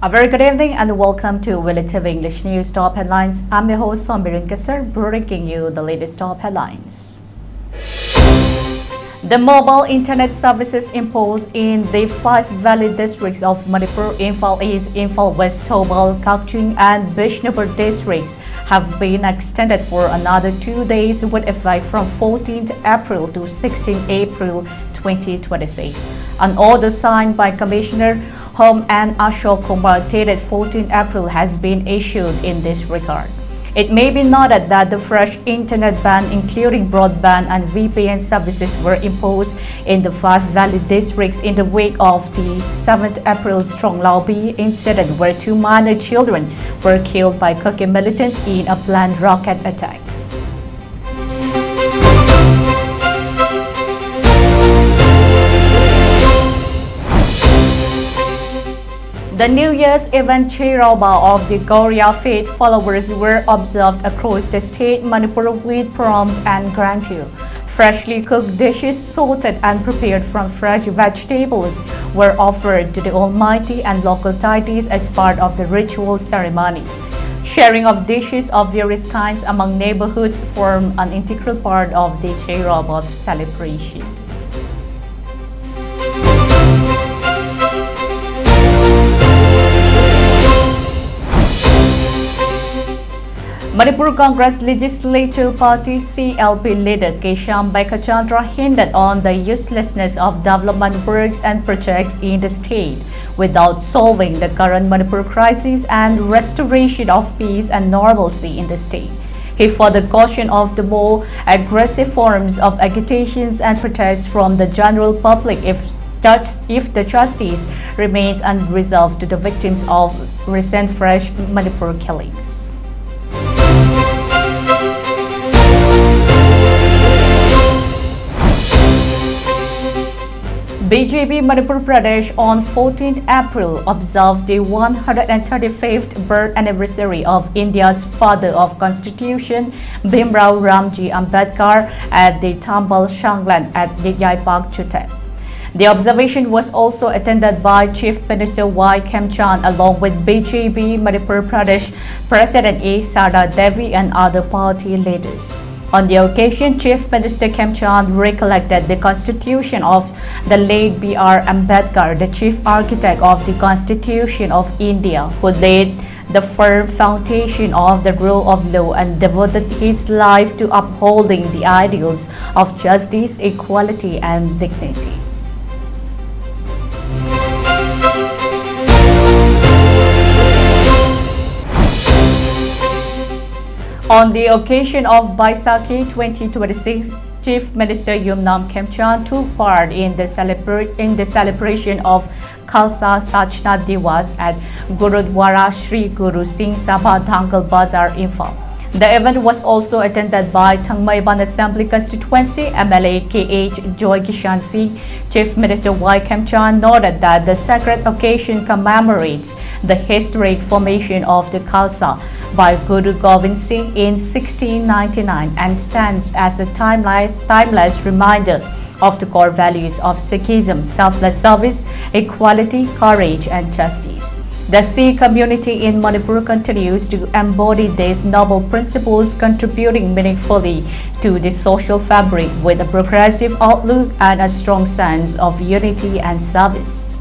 A very good evening and welcome to ELITETV English News Top Headlines. I'm your host Somirin bringing you the latest top headlines. The mobile internet services imposed in the 5 valley districts of Manipur, Imphal East, Imphal West, Thoubal, Kakching and Bishnupur districts have been extended for another 2 days with effect from 14th April to 16 April 2026. An order signed by Commissioner Home and Ashok Kumar dated 14 April has been issued in this regard. It may be noted that the fresh internet ban, including broadband and VPN services, were imposed in the 5 valley districts in the wake of the 7th April Cheiraoba incident where 2 minor children were killed by Kaki militants in a planned rocket attack. The New Year's event Cheiraoba of the Gauriya faith followers were observed across the state Manipur with prompt and grandeur. Freshly cooked dishes sorted and prepared from fresh vegetables were offered to the Almighty and local deities as part of the ritual ceremony. Sharing of dishes of various kinds among neighborhoods form an integral part of the Cheiraoba celebration. Manipur Congress Legislative Party CLP leader Ambedkar hinted on the uselessness of development works and projects in the state without solving the current Manipur crisis and restoration of peace and normalcy in the state. He further cautioned of the more aggressive forms of agitations and protests from the general public if the justice remains unresolved to the victims of recent fresh Manipur killings. BJP Manipur Pradesh on 14th April observed the 135th birth anniversary of India's father of Constitution, Bhimrao Ramji Ambedkar, at the Tambal Shanglan at Didyai Park, Chutet. The observation was also attended by Chief Minister Y. Khemchand along with BJP Manipur Pradesh President A. Sada Devi and other party leaders. On the occasion, Chief Minister Khemchand recollected the constitution of the late B.R. Ambedkar, the chief architect of the Constitution of India, who laid the firm foundation of the rule of law and devoted his life to upholding the ideals of justice, equality, and dignity. On the occasion of Baisakhi 2026, Chief Minister Yumnam Khemchand took part in the celebration of Khalsa Sajna Diwas at Gurudwara Sri Guru Singh Sabha Dhangal Bazar, Imphal. The event was also attended by Thangmaiban Assembly Constituency MLA KH Joy Kishan Singh. Chief Minister Y. Khemchand noted that the sacred occasion commemorates the historic formation of the Khalsa by Guru Gobind Singh in 1699 and stands as a timeless reminder of the core values of Sikhism: selfless service, equality, courage, and justice. The Sikh community in Manipur continues to embody these noble principles, contributing meaningfully to the social fabric with a progressive outlook and a strong sense of unity and service.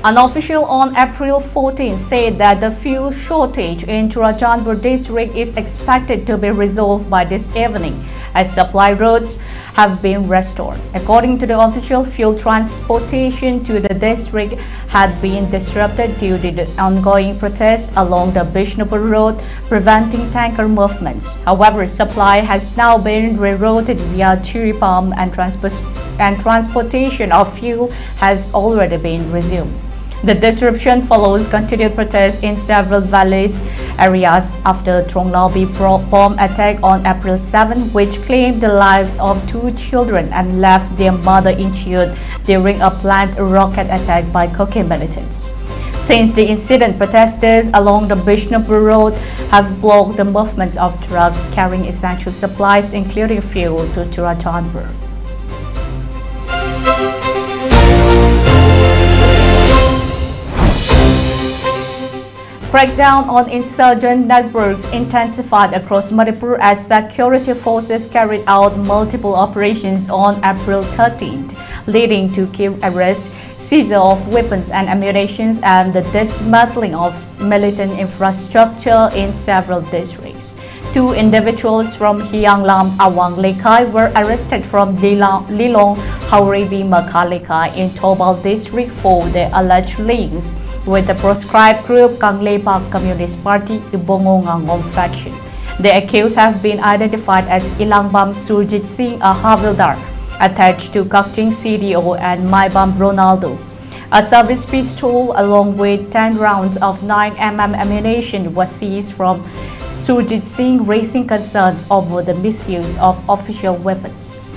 An official on April 14 said that the fuel shortage in Churachandpur district is expected to be resolved by this evening as supply routes have been restored. According to the official, fuel transportation to the district had been disrupted due to the ongoing protests along the Bishnupur road, preventing tanker movements. However, supply has now been rerouted via Cheiraoba and transportation of fuel has already been resumed. The disruption follows continued protests in several valleys areas after Cheiraoba bomb attack on April 7, which claimed the lives of 2 children and left their mother injured during a planned rocket attack by Kaki militants. Since the incident, protesters along the Bishnupur road have blocked the movements of trucks carrying essential supplies, including fuel, to Churachandpur. Crackdown on insurgent networks intensified across Manipur as security forces carried out multiple operations on April 13th, leading to key arrests, seizure of weapons and ammunition, and the dismantling of militant infrastructure in several districts. 2 individuals from Hyanglam Awang Lekai were arrested from Lilong Haurebi Makalekai in Tobal district for their alleged links with the proscribed group Kanglepak Communist Party Ibongongangom faction. The accused have been identified as Ilangbam Surjit Singh, a Havildar attached to Kakching CDO, and Maibam Ronaldo. A service pistol along with 10 rounds of 9mm ammunition was seized from Surjit Singh, raising concerns over the misuse of official weapons.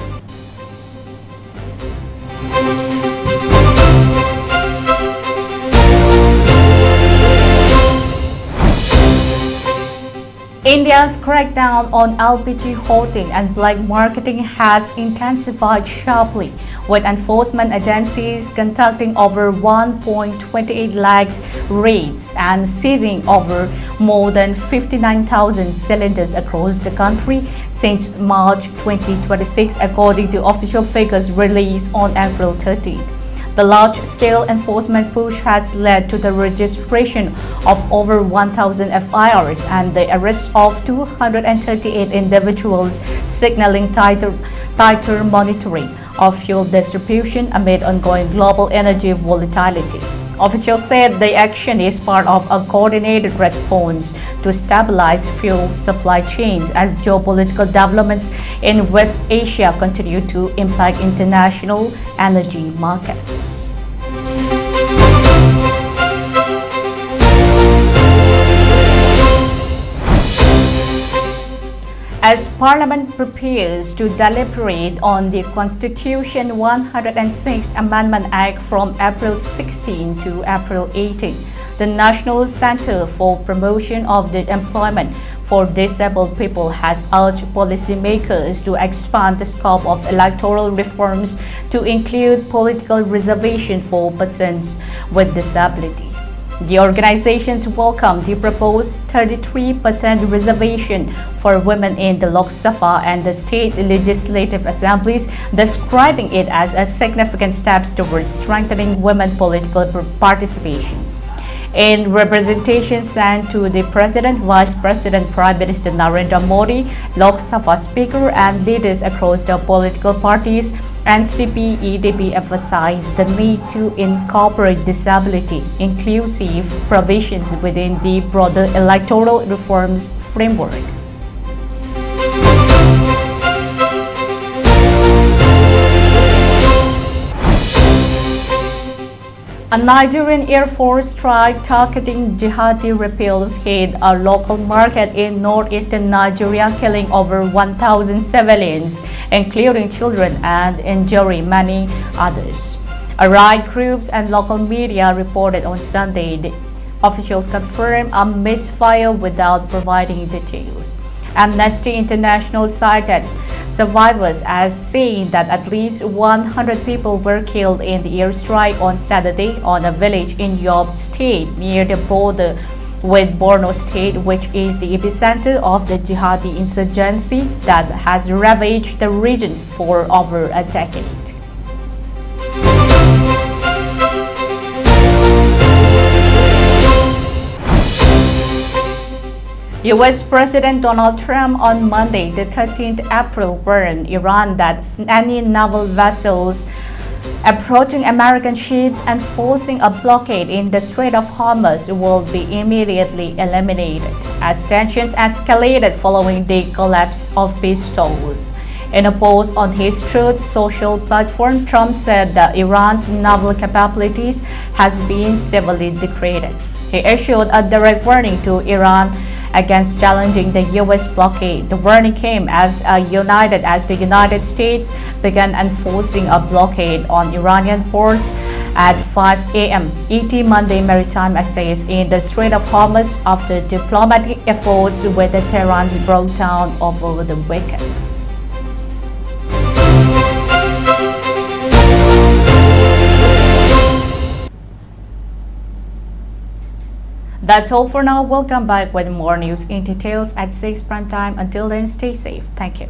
India's crackdown on LPG hoarding and black marketing has intensified sharply, with enforcement agencies conducting over 1.28 lakhs raids and seizing over more than 59,000 cylinders across the country since March 2026, according to official figures released on April 13. The large-scale enforcement push has led to the registration of over 1,000 FIRs and the arrest of 238 individuals, signaling tighter monitoring of fuel distribution amid ongoing global energy volatility. Officials said the action is part of a coordinated response to stabilize fuel supply chains as geopolitical developments in West Asia continue to impact international energy markets. As Parliament prepares to deliberate on the Constitution 106th Amendment Act from April 16 to April 18, the National Center for Promotion of the Employment for Disabled People has urged policymakers to expand the scope of electoral reforms to include political reservation for persons with disabilities. The organizations welcome the proposed 33% reservation for women in the Lok Sabha and the state legislative assemblies, describing it as a significant step towards strengthening women political participation. In representation sent to the President, Vice President, Prime Minister Narendra Modi, Lok Sabha Speaker, and leaders across the political parties, NCP-EDP emphasized the need to incorporate disability inclusive provisions within the broader electoral reforms framework. A Nigerian Air Force strike targeting jihadi rebels hit a local market in northeastern Nigeria, killing over 1,000 civilians, including children, and injuring many others. Allied groups and local media reported on Sunday. The officials confirmed a misfire without providing details. Amnesty International cited survivors as saying that at least 100 people were killed in the airstrike on Saturday on a village in Yobe State near the border with Borno State, which is the epicenter of the jihadi insurgency that has ravaged the region for over a decade. U.S. President Donald Trump on Monday, the 13th April, warned Iran that any naval vessels approaching American ships and forcing a blockade in the Strait of Hormuz will be immediately eliminated, as tensions escalated following the collapse of peace talks. In a post on his Truth Social platform, Trump said that Iran's naval capabilities has been severely degraded. He issued a direct warning to Iran against challenging the U.S. blockade. The warning came as the United States began enforcing a blockade on Iranian ports at 5 a.m. ET Monday maritime essays in the Strait of Hormuz after diplomatic efforts with the Tehran's broke down over the weekend. That's all for now. We'll come back with more news in details at 6 prime time. Until then, stay safe. Thank you.